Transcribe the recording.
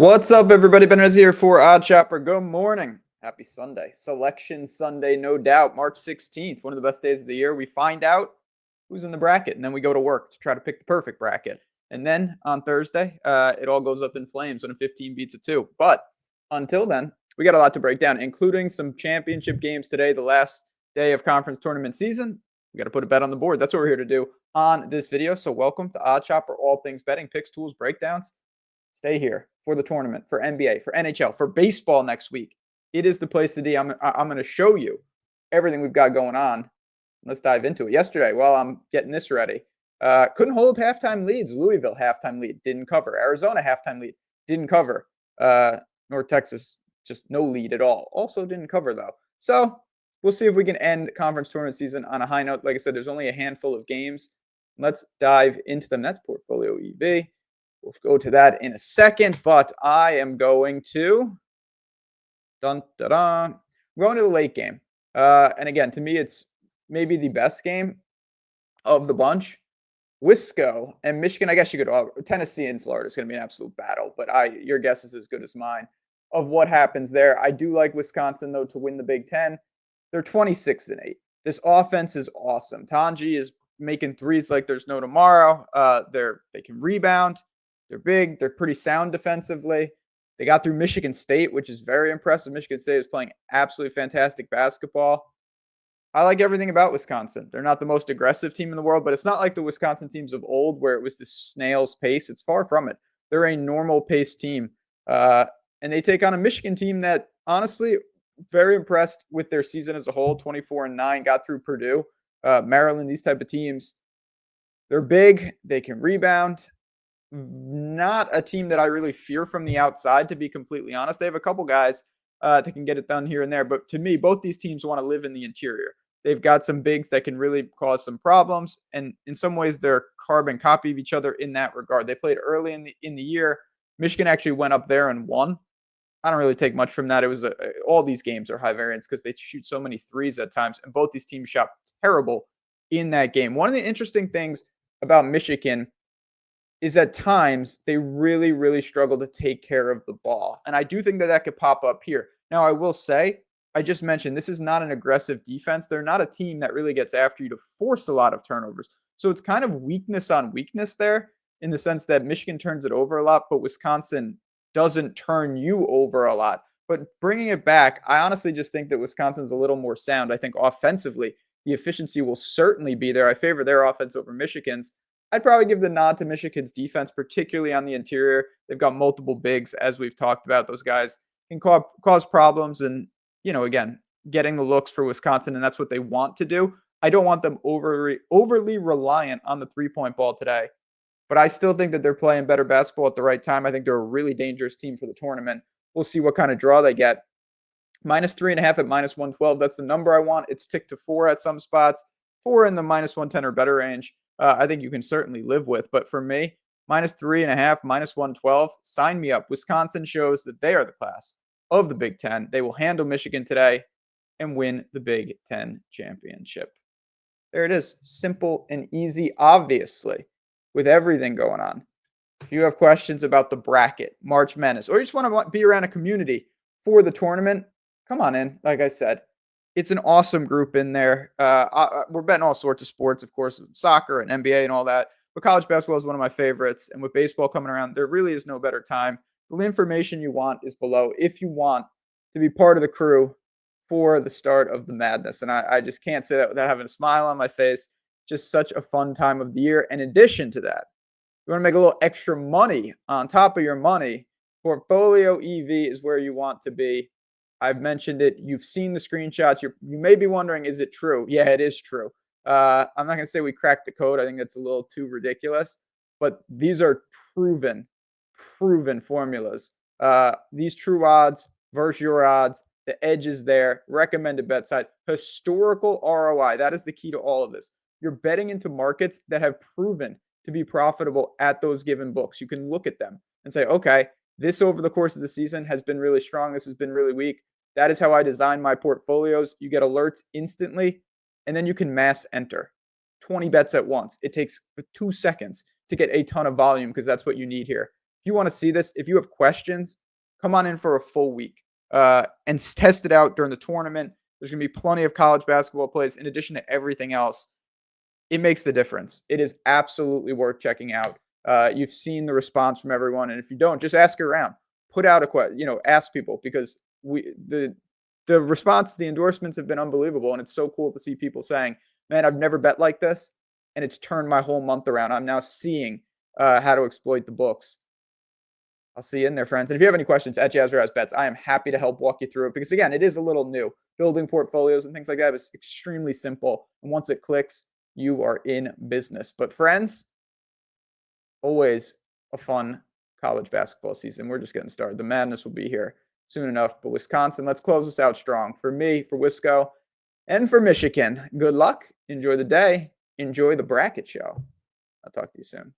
What's up, everybody? Ben Rez here for Odd Shopper. Good morning. Happy Sunday. Selection Sunday, no doubt. March 16th, one of the best days of the year. We find out who's in the bracket, and then we go to work to try to pick the perfect bracket. And then on Thursday, it all goes up in flames when a 15 beats a 2. But until then, we got a lot to break down, including some championship games today, the last day of conference tournament season. We got to put a bet on the board. That's what we're here to do on this video. So welcome to Odd Shopper, all things betting, picks, tools, breakdowns. Stay here for the tournament, for NBA, for NHL, for baseball next week. It is the place to be. I'm going to show you everything we've got going on. Let's dive into it. Yesterday, while I'm getting this ready, couldn't hold halftime leads. Louisville halftime lead, didn't cover. Arizona halftime lead, didn't cover. North Texas, just no lead at all. Also didn't cover, though. So we'll see if we can end conference tournament season on a high note. Like I said, there's only a handful of games. Let's dive into them. That's Portfolio EV. We'll go to that in a second, but I am going to I'm going to the late game. And again, to me, it's maybe the best game of the bunch. Wisco and Michigan, I guess you could Tennessee and Florida is going to be an absolute battle, but your guess is as good as mine of what happens there. I do like Wisconsin, though, to win the Big Ten. They're 26-8. This offense is awesome. Tanji is making threes like there's no tomorrow. They can rebound. They're big. They're pretty sound defensively. They got through Michigan State, which is very impressive. Michigan State is playing absolutely fantastic basketball. I like everything about Wisconsin. They're not the most aggressive team in the world, but it's not like the Wisconsin teams of old where it was this snail's pace. It's far from it. They're a normal pace team. And they take on a Michigan team that, honestly, very impressed with their season as a whole, 24-9, got through Purdue, Maryland, these type of teams. They're big. They can rebound. Not a team that I really fear from the outside, to be completely honest. They have a couple guys that can get it done here and there. But to me, both these teams want to live in the interior. They've got some bigs that can really cause some problems. And in some ways, they're carbon copy of each other in that regard. They played early in the year. Michigan actually went up there and won. I don't really take much from that. It was all these games are high variance because they shoot so many threes at times. And both these teams shot terrible in that game. One of the interesting things about Michigan is at times they really, really struggle to take care of the ball. And I do think that could pop up here. Now, I will say, I just mentioned this is not an aggressive defense. They're not a team that really gets after you to force a lot of turnovers. So it's kind of weakness on weakness there in the sense that Michigan turns it over a lot, but Wisconsin doesn't turn you over a lot. But bringing it back, I honestly just think that Wisconsin's a little more sound. I think offensively, the efficiency will certainly be there. I favor their offense over Michigan's. I'd probably give the nod to Michigan's defense, particularly on the interior. They've got multiple bigs, as we've talked about. Those guys can cause problems and, again, getting the looks for Wisconsin, and that's what they want to do. I don't want them overly reliant on the three-point ball today, but I still think that they're playing better basketball at the right time. I think they're a really dangerous team for the tournament. We'll see what kind of draw they get. -3.5 at -112. That's the number I want. It's ticked to 4 at some spots, 4 in the -110 or better range. I think you can certainly live with. But for me, -3.5, -112, sign me up. Wisconsin shows that they are the class of the Big Ten. They will handle Michigan today and win the Big Ten championship. There it is. Simple and easy, obviously, with everything going on. If you have questions about the bracket, March Madness, or you just want to be around a community for the tournament, come on in. Like I said, it's an awesome group in there. We're betting all sorts of sports, of course, soccer and NBA and all that. But college basketball is one of my favorites. And with baseball coming around, there really is no better time. The information you want is below if you want to be part of the crew for the start of the madness. And I just can't say that without having a smile on my face. Just such a fun time of the year. In addition to that, you want to make a little extra money on top of your money. Portfolio EV is where you want to be. I've mentioned it. You've seen the screenshots. You may be wondering, is it true? Yeah, it is true. I'm not going to say we cracked the code. I think that's a little too ridiculous. But these are proven formulas. These true odds versus your odds. The edge is there. Recommended bet side. Historical ROI. That is the key to all of this. You're betting into markets that have proven to be profitable at those given books. You can look at them and say, okay, this over the course of the season has been really strong. This has been really weak. That is how I design my portfolios. You get alerts instantly, and then you can mass enter 20 bets at once. It takes 2 seconds to get a ton of volume because that's what you need here. If you want to see this, if you have questions, come on in for a full week and test it out during the tournament. There's going to be plenty of college basketball plays in addition to everything else. It makes the difference. It is absolutely worth checking out. You've seen the response from everyone, and if you don't, just ask around. Put out a question, ask people, because the response, the endorsements have been unbelievable, and it's so cool to see people saying, "Man, I've never bet like this, and it's turned my whole month around. I'm now seeing how to exploit the books." I'll see you in there, friends. And if you have any questions at JazzRazBets, I am happy to help walk you through it because, again, it is a little new. Building portfolios and things like that is extremely simple. And once it clicks, you are in business. But, friends, always a fun college basketball season. We're just getting started. The madness will be here soon enough. But Wisconsin, let's close this out strong. For me, for Wisco, and for Michigan, good luck. Enjoy the day. Enjoy the bracket show. I'll talk to you soon.